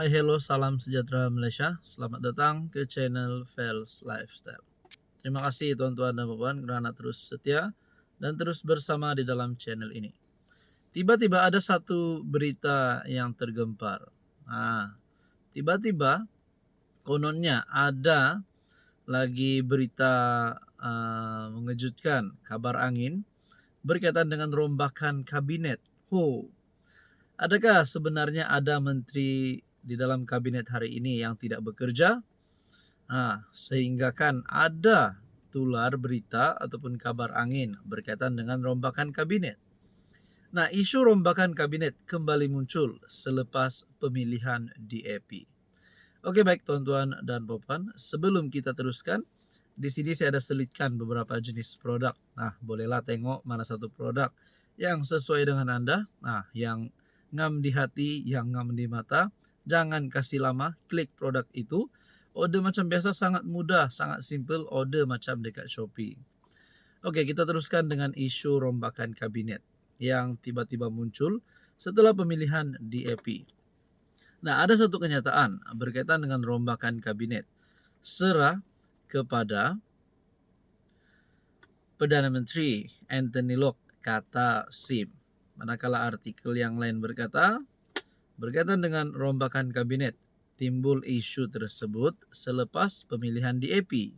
Hai hello, salam sejahtera Malaysia. Selamat datang ke channel Fels Lifestyle. Terima kasih tuan-tuan dan puan kerana terus setia dan terus bersama di dalam channel ini. Tiba-tiba ada satu berita yang tergempar. Tiba-tiba kononnya ada lagi berita mengejutkan, kabar angin berkaitan dengan rombakan kabinet. Adakah sebenarnya ada menteri di dalam kabinet hari ini yang tidak bekerja? Sehingga kan ada tular berita ataupun kabar angin berkaitan dengan rombakan kabinet. Nah, isu rombakan kabinet kembali muncul selepas pemilihan DAP. Oke, baik tuan-tuan dan puan, sebelum kita teruskan, di sini saya ada selitkan beberapa jenis produk. Nah, bolehlah tengok mana satu produk yang sesuai dengan Anda. Nah, yang ngam di hati, yang ngam di mata. Jangan kasih lama, klik produk itu. Order macam biasa sangat mudah, sangat simple. Order macam dekat Shopee. Oke, kita teruskan dengan isu rombakan kabinet yang tiba-tiba muncul setelah pemilihan DAP. Nah, ada satu kenyataan berkaitan dengan rombakan kabinet. Serah kepada Perdana Menteri Anthony Locke, kata SIM. Manakala artikel yang lain berkata, berkaitan dengan rombakan kabinet, timbul isu tersebut selepas pemilihan DAP.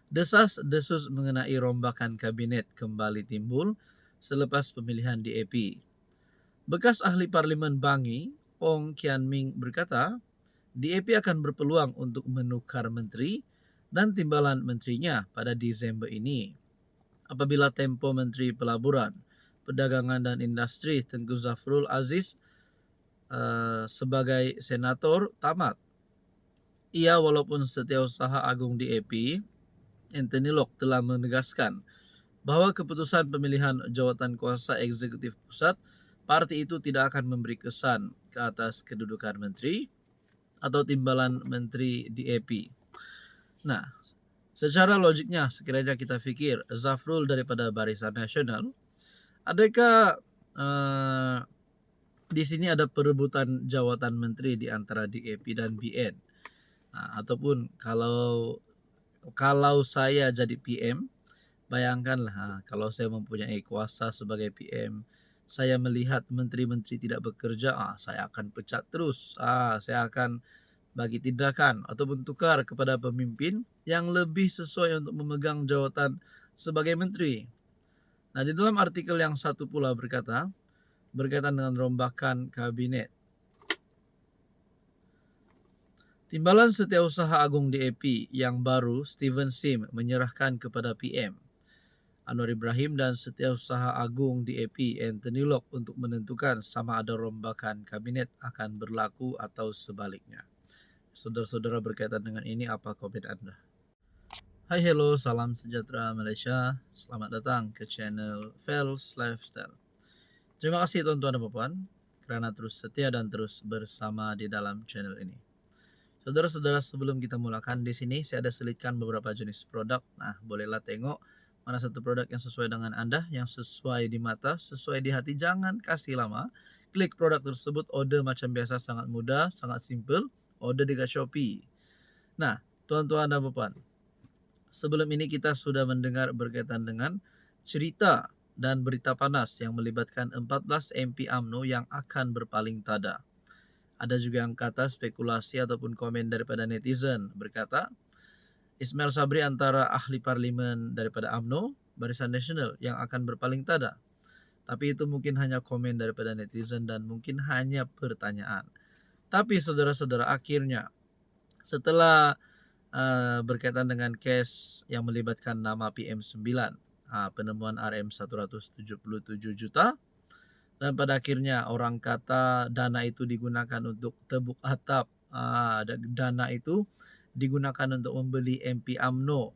Desas-desus mengenai rombakan kabinet kembali timbul selepas pemilihan DAP. Bekas ahli Parlimen Bangi, Ong Kian Ming berkata, DAP akan berpeluang untuk menukar menteri dan timbalan menterinya pada Desember ini. Apabila tempo Menteri Pelaburan, Perdagangan dan Industri Tengku Zafrul Aziz sebagai senator tamat. Ia walaupun Setiausaha Agung DAP, Anthony Locke telah menegaskan bahawa keputusan pemilihan jawatan kuasa eksekutif pusat, parti itu tidak akan memberi kesan ke atas kedudukan menteri atau timbalan menteri DAP. Nah, secara logiknya sekiranya kita fikir Zafrul daripada Barisan Nasional, adakah di sini ada perebutan jawatan menteri di antara DAP dan BN? Ataupun kalau saya jadi PM, bayangkanlah kalau saya mempunyai kuasa sebagai PM, saya melihat menteri-menteri tidak bekerja, saya akan pecat terus. Saya akan bagi tindakan ataupun tukar kepada pemimpin yang lebih sesuai untuk memegang jawatan sebagai menteri. Nah, di dalam artikel yang satu pula berkata, berkaitan dengan rombakan kabinet. Timbalan Setiausaha Agung DAP yang baru, Stephen Sim, menyerahkan kepada PM Anwar Ibrahim dan Setiausaha Agung DAP Anthony Locke untuk menentukan sama ada rombakan kabinet akan berlaku atau sebaliknya. Saudara-saudara, berkaitan dengan ini, apa komen Anda? Hai hello, salam sejahtera Malaysia. Selamat datang ke channel Fels Lifestyle. Terima kasih tuan-tuan dan puan kerana terus setia dan terus bersama di dalam channel ini. Saudara-saudara, sebelum kita mulakan, di sini saya ada selitkan beberapa jenis produk. Nah, bolehlah tengok mana satu produk yang sesuai dengan Anda, yang sesuai di mata, sesuai di hati. Jangan kasih lama. Klik produk tersebut, order macam biasa sangat mudah, sangat simple. Order dekat Shopee. Nah, tuan-tuan dan puan, sebelum ini kita sudah mendengar berkaitan dengan cerita dan berita panas yang melibatkan 14 MP UMNO yang akan berpaling tada. Ada juga yang kata spekulasi ataupun komen daripada netizen berkata, Ismail Sabri antara ahli parlimen daripada UMNO, Barisan Nasional yang akan berpaling tada. Tapi itu mungkin hanya komen daripada netizen dan mungkin hanya pertanyaan. Tapi saudara-saudara, akhirnya setelah berkaitan dengan kes yang melibatkan nama PM9, penemuan RM177 juta, dan pada akhirnya orang kata dana itu digunakan untuk tebuk atap, dana itu digunakan untuk membeli MP UMNO.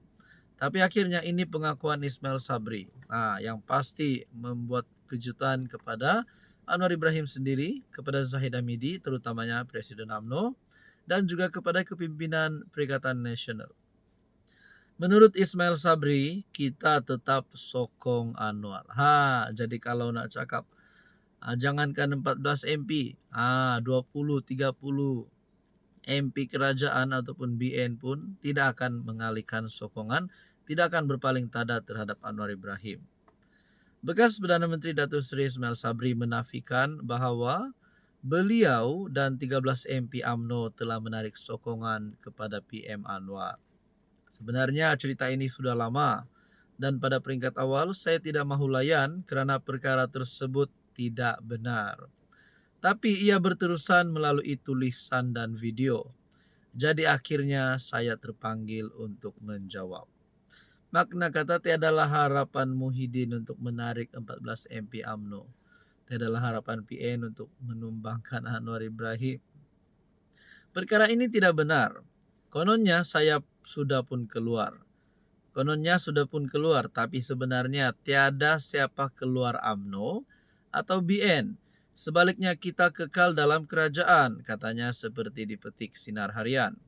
Tapi akhirnya ini pengakuan Ismail Sabri, yang pasti membuat kejutan kepada Anwar Ibrahim sendiri, kepada Zahid Hamidi, terutamanya Presiden UMNO, dan juga kepada kepimpinan Perikatan Nasional. Menurut Ismail Sabri, kita tetap sokong Anwar. Jadi kalau nak cakap Jangankan 14 MP, 20, 30 MP kerajaan ataupun BN pun tidak akan mengalihkan sokongan, tidak akan berpaling tada terhadap Anwar Ibrahim. Bekas Perdana Menteri Datuk Seri Ismail Sabri menafikan bahawa beliau dan 13 MP UMNO telah menarik sokongan kepada PM Anwar. Sebenarnya cerita ini sudah lama dan pada peringkat awal saya tidak mahu layan kerana perkara tersebut tidak benar. Tapi ia berterusan melalui tulisan dan video. Jadi akhirnya saya terpanggil untuk menjawab. Makna kata tiadalah harapan Muhyiddin untuk menarik 14 MP UMNO. Tiadalah harapan PN untuk menumbangkan Anwar Ibrahim. Perkara ini tidak benar. Kononnya saya sudah pun keluar. Tapi sebenarnya tiada siapa keluar UMNO atau BN. Sebaliknya kita kekal dalam kerajaan, katanya seperti dipetik Sinar Harian.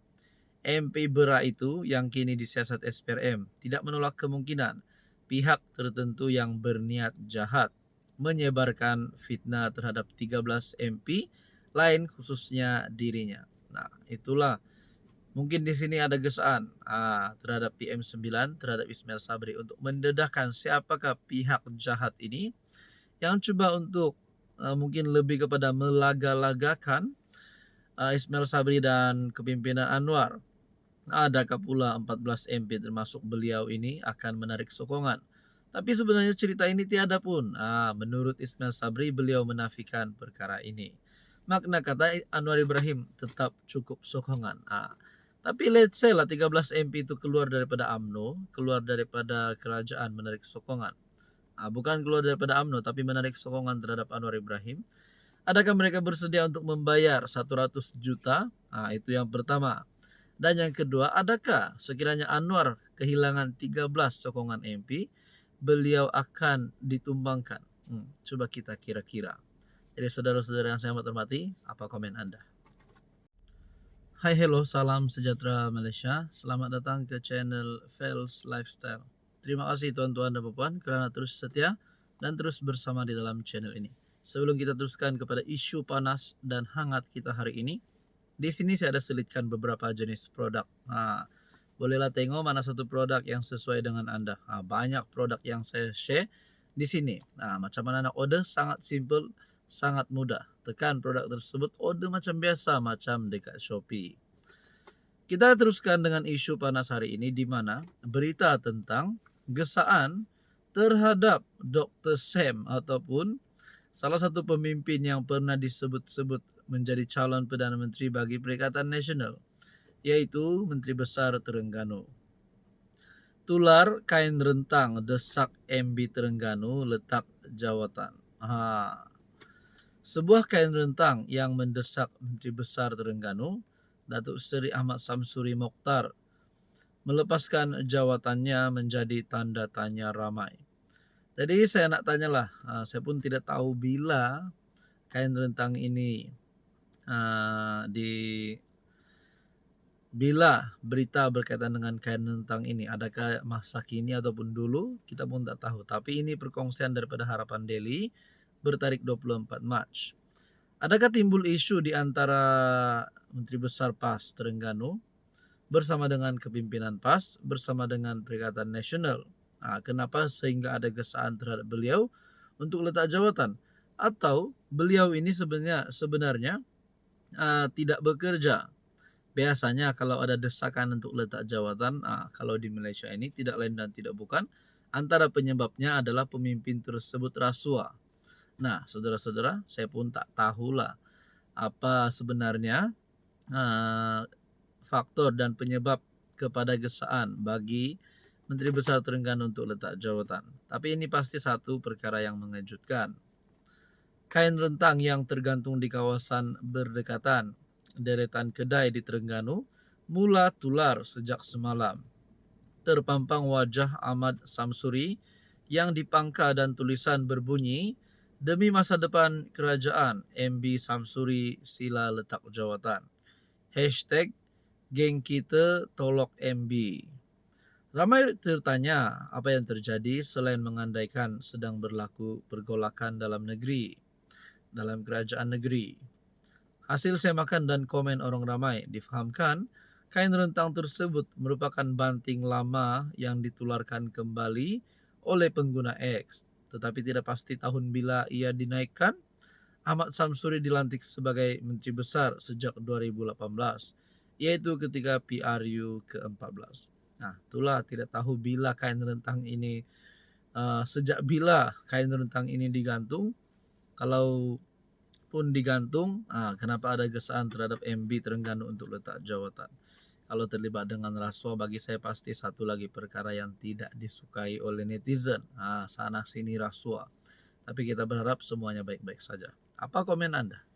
MP Bera itu yang kini disiasat SPRM tidak menolak kemungkinan pihak tertentu yang berniat jahat menyebarkan fitnah terhadap 13 MP lain khususnya dirinya. Nah, itulah mungkin di sini ada gesaan terhadap PM9, terhadap Ismail Sabri untuk mendedahkan siapakah pihak jahat ini yang coba untuk mungkin lebih kepada melaga-lagakan Ismail Sabri dan kepimpinan Anwar. Adakah pula 14 MP termasuk beliau ini akan menarik sokongan? Tapi sebenarnya cerita ini tiada pun. Menurut Ismail Sabri, beliau menafikan perkara ini. Makna kata Anwar Ibrahim tetap cukup sokongan. Tapi let's say lah 13 MP itu keluar daripada UMNO, keluar daripada kerajaan menarik sokongan. Bukan keluar daripada UMNO tapi menarik sokongan terhadap Anwar Ibrahim. Adakah mereka bersedia untuk membayar 100 juta? Itu yang pertama. Dan yang kedua, adakah sekiranya Anwar kehilangan 13 sokongan MP, beliau akan ditumbangkan? Coba kita kira-kira. Jadi saudara-saudara yang saya hormati, apa komen Anda? Hai, hello, salam sejahtera Malaysia. Selamat datang ke channel Fels Lifestyle. Terima kasih tuan-tuan dan puan kerana terus setia dan terus bersama di dalam channel ini. Sebelum kita teruskan kepada isu panas dan hangat kita hari ini, di sini saya ada selitkan beberapa jenis produk. Bolehlah tengok mana satu produk yang sesuai dengan anda. Banyak produk yang saya share di sini. Macam mana nak order? Sangat simple, sangat mudah. Tekan produk tersebut, order macam biasa, macam dekat Shopee. Kita teruskan dengan isu panas hari ini di mana berita tentang gesaan terhadap Dr. Sam ataupun salah satu pemimpin yang pernah disebut-sebut menjadi calon Perdana Menteri bagi Perikatan Nasional, yaitu Menteri Besar Terengganu. Tular kain rentang desak MB Terengganu letak jawatan. Sebuah kain rentang yang mendesak Menteri Besar Terengganu, Datuk Seri Ahmad Samsuri Mokhtar, melepaskan jawatannya menjadi tanda tanya ramai. Jadi saya nak tanyalah, saya pun tidak tahu bila kain rentang ini bila berita berkaitan dengan kain rentang ini, adakah masa kini ataupun dulu, kita pun tak tahu. Tapi ini perkongsian daripada Harapan Daily bertarik 24 Mac. Adakah timbul isu di antara Menteri Besar PAS Terengganu bersama dengan kepimpinan PAS bersama dengan Perikatan Nasional? Kenapa sehingga ada gesaan terhadap beliau untuk letak jawatan? Atau beliau ini sebenarnya tidak bekerja? Biasanya kalau ada desakan untuk letak jawatan, kalau di Malaysia ini tidak lain dan tidak bukan, antara penyebabnya adalah pemimpin tersebut rasuah. Nah, saudara-saudara, saya pun tak tahulah apa sebenarnya faktor dan penyebab kepada gesaan bagi Menteri Besar Terengganu untuk letak jawatan. Tapi ini pasti satu perkara yang mengejutkan. Kain rentang yang tergantung di kawasan berdekatan deretan kedai di Terengganu mula tular sejak semalam. Terpampang wajah Ahmad Samsuri yang dipangka dan tulisan berbunyi, "Demi masa depan kerajaan, MB Samsuri sila letak jawatan." #Geng kita tolok MB. Ramai tertanya apa yang terjadi selain mengandaikan sedang berlaku pergolakan dalam negeri. dalam kerajaan negeri. Hasil semakan dan komen orang ramai difahamkan kain rentang tersebut merupakan banting lama yang ditularkan kembali oleh pengguna X. Tetapi tidak pasti tahun bila ia dinaikkan. Ahmad Samsuri dilantik sebagai Menteri Besar sejak 2018, yaitu ketika PRU ke-14. Nah, itulah tidak tahu bila kain rentang ini, sejak bila kain rentang ini digantung. Kalau pun digantung, kenapa ada gesaan terhadap MB Terengganu untuk letak jawatan? Kalau terlibat dengan rasuah, bagi saya pasti satu lagi perkara yang tidak disukai oleh netizen. Sana sini rasuah. Tapi kita berharap semuanya baik-baik saja. Apa komen Anda?